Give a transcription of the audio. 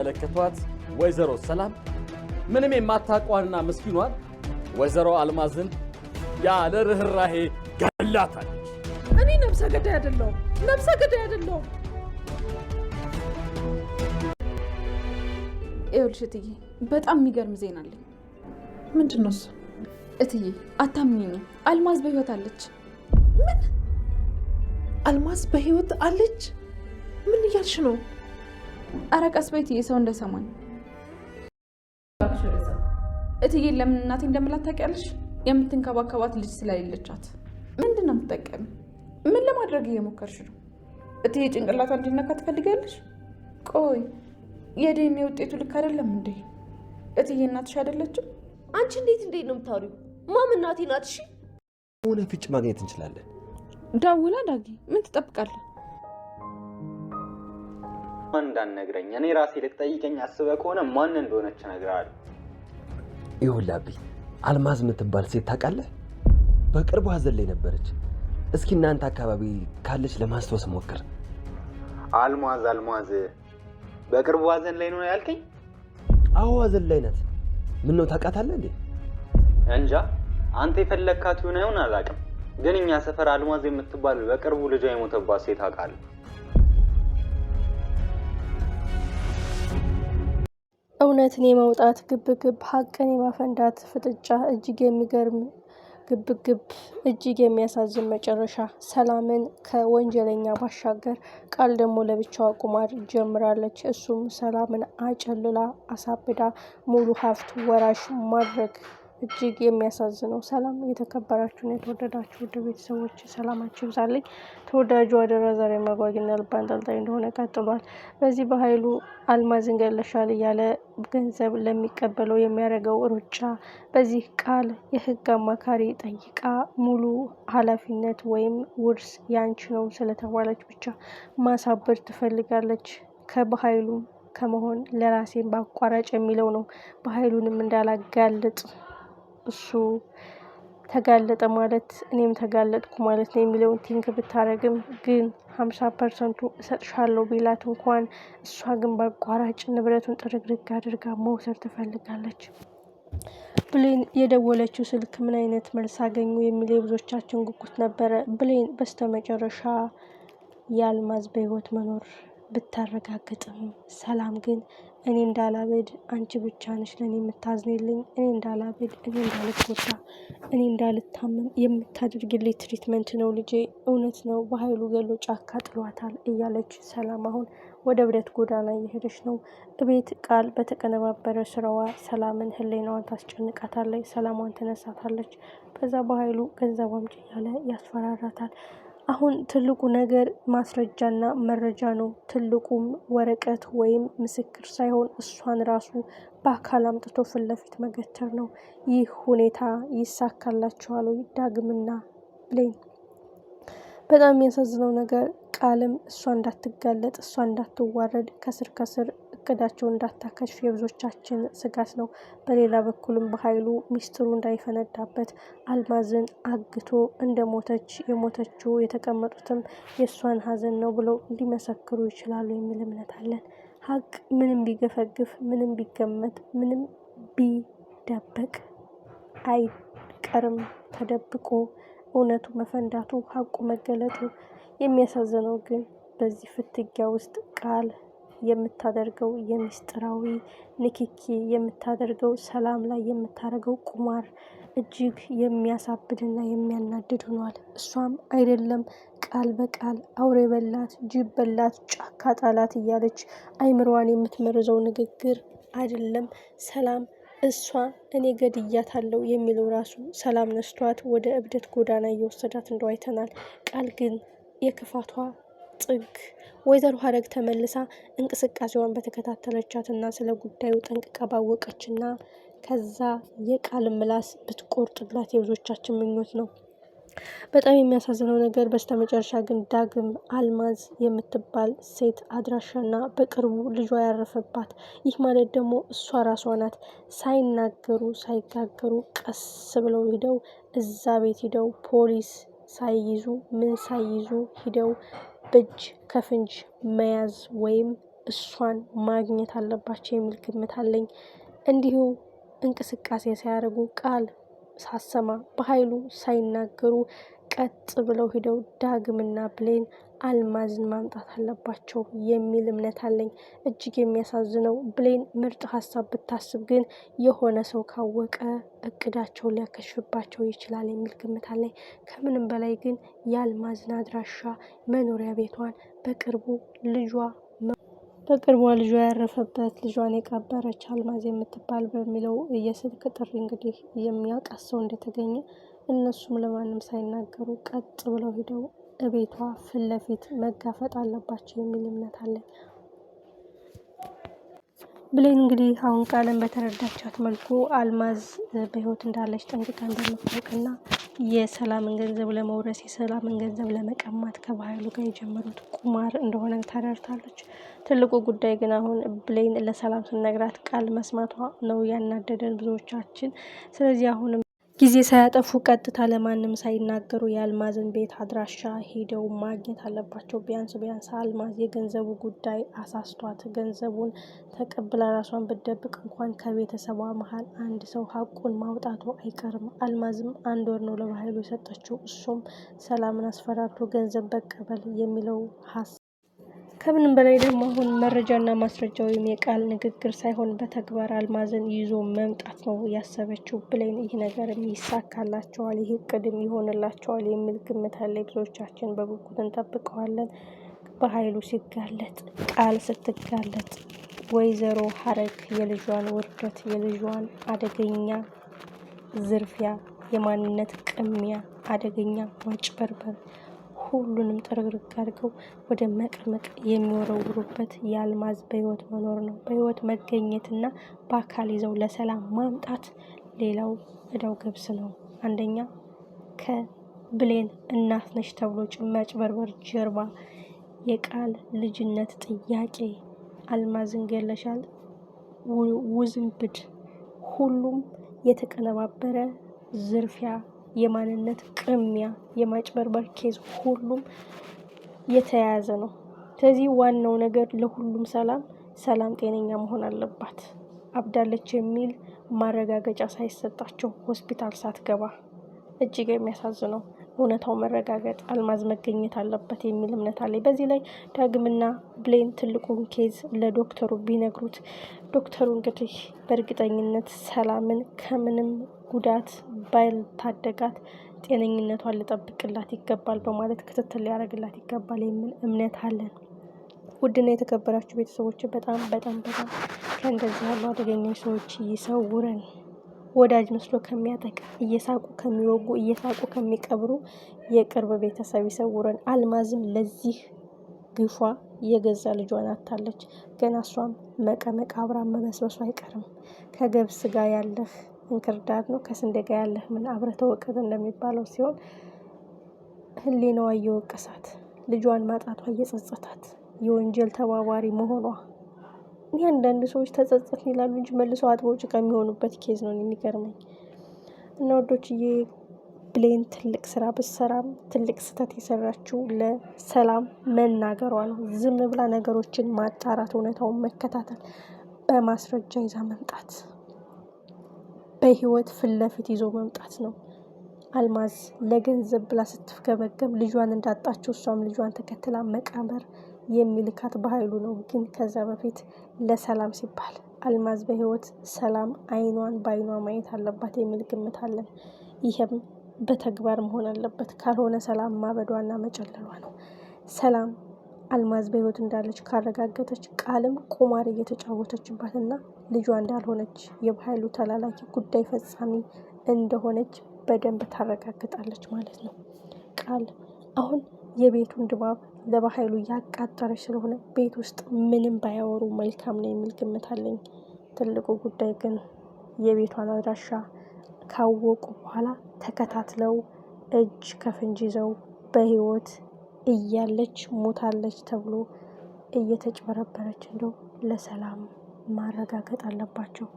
ለከቷት ወይዘሮ ሰላም ምንም የማታቋንና ምስኪኗን ወይዘሮ አልማዝን ያለ ርህራሄ ገላታለች። እኔ ነፍሰ ገዳይ አይደለሁም። ይኸውልሽ እትዬ በጣም የሚገርም ዜና አለኝ። ምንድን ነው እሱ? እትዬ አታምኚኝም፣ አልማዝ በህይወት አለች። ምን? አልማዝ በህይወት አለች? ምን እያልሽ ነው? ኧረ ቀስ በይ እትዬ፣ ሰው እንዳይሰማኝ። እትዬ ለምን እናቴ እንደምላት ታውቂያለሽ? የምትንከባከባት ልጅ ስለሌለቻት። ምንድን ነው የምትጠቀሚ? ምን ለማድረግ እየሞከርሽ ነው? እትዬ ጭንቅላቷ እንዲነካ ትፈልጋለሽ? ቆይ የዲኤንኤ ውጤቱ ልክ አይደለም እንዴ? እትዬ እናትሽ አይደለችም? አንቺ እንዴት ነው የምታወሪው? ማም እናቴ ናት። እሺ ሆነ ፍጭ ማግኘት እንችላለን። ደውላ ዳጊ ምን ትጠብቃለህ? ማን እንዳነግረኝ እኔ ራሴ ልትጠይቀኝ አስበህ ከሆነ ማን እንደሆነች እነግርሃለሁ። ይኸውልህ አልማዝ የምትባል ሴት ታውቃለህ? በቅርቡ ሀዘን ላይ ነበረች። እስኪ እናንተ አካባቢ ካለች ለማስታወስ ሞክር። አልማዝ በቅርቡ ሀዘን ላይ ነው ያልከኝ? አዎ ሀዘን ላይ ናት። ምን ነው ታውቃታለህ እንዴ? እንጃ አንተ የፈለካት ይሆን አላውቅም፣ ግን እኛ ሰፈር አልማዝ የምትባል በቅርቡ ልጇ የሞተባት ሴት አውቃለሁ። እውነትን የመውጣት ግብግብ፣ ሀቅን የማፈንዳት ፍጥጫ፣ እጅግ የሚገርም ግብግብ፣ እጅግ የሚያሳዝን መጨረሻ። ሰላምን ከወንጀለኛ ባሻገር ቃል ደግሞ ለብቻዋ ቁማር ጀምራለች። እሱም ሰላምን አጨልላ አሳብዳ ሙሉ ሀብት ወራሽ ማድረግ። እጅግ የሚያሳዝነው። ሰላም የተከበራችሁና የተወደዳችሁ ውድ ቤተሰቦች ሰላማችሁ ይብዛልኝ። ተወዳጁ አደራ ዛሬ ማጓጊና ልብ አንጠልጣይ እንደሆነ ቀጥሏል። በዚህ በኃይሉ አልማዝን ገለሻል እያለ ገንዘብ ለሚቀበለው የሚያደርገው ሩጫ፣ በዚህ ቃል የህግ አማካሪ ጠይቃ ሙሉ ኃላፊነት ወይም ውርስ ያንቺ ነው ስለተባለች ብቻ ማሳበድ ትፈልጋለች። ከበኃይሉ ከመሆን ለራሴን በአቋራጭ የሚለው ነው። በኃይሉንም እንዳላጋልጥ እሱ ተጋለጠ ማለት እኔም ተጋለጥኩ ማለት ነው የሚለውን ቲንክ ብታረግም ግን 50% እሰጥሻለሁ ቢላት እንኳን እሷ ግን በአቋራጭ ንብረቱን ጥርግርግ አድርጋ መውሰድ ትፈልጋለች። ብሌን የደወለችው ስልክ ምን አይነት መልስ አገኙ የሚል የብዙዎቻችን ጉጉት ነበረ። ብሌን በስተመጨረሻ የአልማዝ በህይወት መኖር ብታረጋግጥም ሰላም ግን እኔ እንዳላበድ አንቺ ብቻ ነሽ ለኔ የምታዝኒልኝ፣ እኔ እንዳላበድ፣ እኔ እንዳልጎዳ፣ እኔ እንዳልታመም የምታደርግልኝ ትሪትመንት ነው ልጄ። እውነት ነው በኃይሉ ገሎ ጫካ ጥሏታል እያለች ሰላም አሁን ወደ እብደት ጎዳና እየሄደች ነው። እቤት ቃል በተቀነባበረ ስራዋ ሰላምን ህሊናዋን ታስጨንቃታለች፣ ሰላሟን ትነሳታለች። በዛ በኃይሉ ገንዘብ አምጪ እያለ ያስፈራራታል። አሁን ትልቁ ነገር ማስረጃና መረጃ ነው። ትልቁም ወረቀት ወይም ምስክር ሳይሆን እሷን ራሱ በአካል አምጥቶ ፊት ለፊት መገተር ነው። ይህ ሁኔታ ይሳካላቸዋል ወይ ዳግምና ብሌን? በጣም የሚያሳዝነው ነገር ቃልም እሷ እንዳትጋለጥ፣ እሷ እንዳትዋረድ፣ ከስር ከስር እቅዳቸው እንዳታከሽፍ የብዙዎቻችን ስጋት ነው። በሌላ በኩልም በኃይሉ ሚስጥሩ እንዳይፈነዳበት አልማዝን አግቶ እንደሞተች የሞተችው የተቀመጡትም የእሷን ሀዘን ነው ብለው ሊመሰክሩ ይችላሉ የሚል እምነት አለን። ሀቅ ምንም ቢገፈግፍ፣ ምንም ቢገመት፣ ምንም ቢደበቅ አይቀርም ተደብቆ እውነቱ መፈንዳቱ፣ ሀቁ መገለጡ። የሚያሳዝነው ግን በዚህ ፍትጊያ ውስጥ ቃል የምታደርገው የሚስጥራዊ ንክኪ የምታደርገው ሰላም ላይ የምታደርገው ቁማር እጅግ የሚያሳብድና የሚያናድድ ሆኗል። እሷም አይደለም ቃል በቃል አውሬ በላት፣ ጅብ በላት፣ ጫካ ጣላት እያለች አይምሮዋን የምትመርዘው ንግግር አይደለም። ሰላም እሷ እኔ ገድያታለሁ የሚለው ራሱ ሰላም ነስቷት ወደ እብደት ጎዳና እየወሰዳት እንደው አይተናል። ቃል ግን የክፋቷ ጥግ ወይዘሮ ሀረግ ተመልሳ እንቅስቃሴዋን በተከታተለቻትና ስለ ጉዳዩ ጠንቅቃ ባወቀችና ከዛ የቃል ምላስ ብትቆርጥላት የብዙዎቻችን ምኞት ነው። በጣም የሚያሳዝነው ነገር በስተመጨረሻ ግን ዳግም አልማዝ የምትባል ሴት አድራሻና በቅርቡ ልጇ ያረፈባት። ይህ ማለት ደግሞ እሷ ራሷ ናት። ሳይናገሩ ሳይጋገሩ ቀስ ብለው ሂደው እዛ ቤት ሂደው ፖሊስ ሳይይዙ ምን ሳይይዙ ሂደው በእጅ ከፍንጅ መያዝ ወይም እሷን ማግኘት አለባቸው የሚል ግምት አለኝ። እንዲሁ እንቅስቃሴ ሳያደርጉ ቃል ሳሰማ በኃይሉ ሳይናገሩ ቀጥ ብለው ሄደው ዳግምና ብሌን አልማዝን ማምጣት አለባቸው የሚል እምነት አለኝ። እጅግ የሚያሳዝነው ብሌን ምርጥ ሀሳብ ብታስብ ግን የሆነ ሰው ካወቀ እቅዳቸውን ሊያከሽፍባቸው ይችላል የሚል ግምት አለኝ። ከምንም በላይ ግን የአልማዝን አድራሻ፣ መኖሪያ ቤቷን በቅርቧ ልጇ ያረፈበት ልጇን የቀበረች አልማዝ የምትባል በሚለው የስልክ ጥሪ እንግዲህ የሚያውቃት ሰው እንደተገኘ እነሱም ለማንም ሳይናገሩ ቀጥ ብለው ሄደው እቤቷ ፊት ለፊት መጋፈጥ አለባቸው የሚል እምነት አለኝ። ብሌን እንግዲህ አሁን ቃልን በተረዳቻት መልኩ አልማዝ በህይወት እንዳለች ጠንቅቃ እንደምታውቅና የሰላምን ገንዘብ ለመውረስ የሰላምን ገንዘብ ለመቀማት ከባህሉ ጋር የጀመሩት ቁማር እንደሆነ ተረድታለች። ትልቁ ጉዳይ ግን አሁን ብሌን ለሰላም ስነግራት ቃል መስማቷ ነው ያናደደን ብዙዎቻችን። ስለዚህ አሁንም ጊዜ ሳያጠፉ ቀጥታ ለማንም ሳይናገሩ የአልማዝን ቤት አድራሻ ሄደው ማግኘት አለባቸው። ቢያንስ አልማዝ የገንዘቡ ጉዳይ አሳስቷት ገንዘቡን ተቀብላ ራሷን ብትደብቅ እንኳን ከቤተሰቧ መሀል አንድ ሰው ሀቁን ማውጣቱ አይቀርም። አልማዝም 1 ወር ነው ለባህሉ የሰጠችው። እሱም ሰላምን አስፈራርቶ ገንዘብ በቀበል የሚለው ሀሳብ ከምንም በላይ ደግሞ አሁን መረጃና ማስረጃ ወይም የቃል ንግግር ሳይሆን በተግባር አልማዝን ይዞ መምጣት ነው ያሰበችው ብሌን። ይህ ነገርም ይሳካላቸዋል፣ ይህ እቅድም ይሆንላቸዋል የሚል ግምት አለ። ብዙዎቻችን በጉጉት እንጠብቀዋለን። በኃይሉ ሲጋለጥ፣ ቃል ስትጋለጥ፣ ወይዘሮ ሀረግ የልጇን ውርደት፣ የልጇን አደገኛ ዝርፊያ፣ የማንነት ቅሚያ፣ አደገኛ ማጭበርበር ሁሉንም ጥርግርግ አድርገው ወደ መቀመቅ የሚወረውሩበት የአልማዝ በህይወት መኖር ነው። በህይወት መገኘትና በአካል ይዘው ለሰላም ማምጣት ሌላው እዳው ገብስ ነው። አንደኛ ከብሌን እናት ነሽ ተብሎ ማጭበርበር ጀርባ የቃል ልጅነት ጥያቄ፣ አልማዝን ገለሻል፣ ውዝንብድ፣ ሁሉም የተቀነባበረ ዝርፊያ፣ የማንነት ቅሚያ፣ የማጭበርበር ኬዝ ሁሉም የተያያዘ ነው። ስለዚህ ዋናው ነገር ለሁሉም ሰላም ጤነኛ መሆን አለባት። አብዳለች የሚል ማረጋገጫ ሳይሰጣቸው ሆስፒታል ሳትገባ እጅግ የሚያሳዝነው እውነታው መረጋገጥ፣ አልማዝ መገኘት አለበት የሚል እምነት አለኝ። በዚህ ላይ ዳግምና ብሌን ትልቁን ኬዝ ለዶክተሩ ቢነግሩት ዶክተሩ እንግዲህ በእርግጠኝነት ሰላምን ከምንም ጉዳት ባልታደጋት ጤነኝነቷን ሊጠብቅላት ይገባል በማለት ክትትል ሊያደርግላት ይገባል የሚል እምነት አለን። ውድና የተከበራችሁ ቤተሰቦች በጣም ከእንደዚህ ያሉ አደገኛ ሰዎች ይሰውረን። ወዳጅ መስሎ ከሚያጠቃ፣ እየሳቁ ከሚወጉ፣ እየሳቁ ከሚቀብሩ የቅርብ ቤተሰብ ይሰውረን። አልማዝም ለዚህ ግፏ የገዛ ልጇን አታለች። ገና እሷም መቀመቅ አብራ መበስበሱ አይቀርም። ከገብስ ጋር ያለህ እንክርዳድ ነው፣ ከስንዴ ጋር ያለህ ምን አብረህ ተወቀጥ እንደሚባለው ሲሆን ህሊናዋ እየወቀሳት ልጇን ማጣቷ እየጸጸታት የወንጀል ተባባሪ መሆኗ እኔ አንዳንድ ሰዎች ተጸጸት ይላሉ እንጂ መልሰው አጥበው ጭቃ የሚሆኑበት ኬዝ ነው የሚገርመኝ። እና ወዶችዬ ብሌን ትልቅ ስራ ብትሰራም ትልቅ ስህተት የሰራችው ለሰላም መናገሯ ነው። ዝም ብላ ነገሮችን ማጣራት፣ እውነታውን መከታተል፣ በማስረጃ ይዛ መምጣት፣ በህይወት ፊት ለፊት ይዞ መምጣት ነው። አልማዝ ለገንዘብ ብላ ስትፍገመገም ልጇን እንዳጣችው እሷም ልጇን ተከትላ መቃብር የሚልካት በኃይሉ ነው። ግን ከዛ በፊት ለሰላም ሲባል አልማዝ በህይወት ሰላም አይኗን በአይኗ ማየት አለባት የሚል ግምት አለን። ይህም በተግባር መሆን አለበት። ካልሆነ ሰላም ማበዷና መጨለሏ ነው። ሰላም አልማዝ በህይወት እንዳለች ካረጋገጠች ቃልም ቁማር እየተጫወተችባትና ልጇ እንዳልሆነች የኃይሉ ተላላኪ ጉዳይ ፈጻሚ እንደሆነች በደንብ ታረጋግጣለች ማለት ነው። ቃል አሁን የቤቱን ድባብ ለባህሉ ያቃጠረች ስለሆነ ቤት ውስጥ ምንም ባያወሩ መልካም ነው የሚል ግምት አለኝ። ትልቁ ጉዳይ ግን የቤቷን አድራሻ ካወቁ በኋላ ተከታትለው እጅ ከፍንጅ ይዘው በህይወት እያለች ሞታለች ተብሎ እየተጭበረበረች እንደው ለሰላም ማረጋገጥ አለባቸው።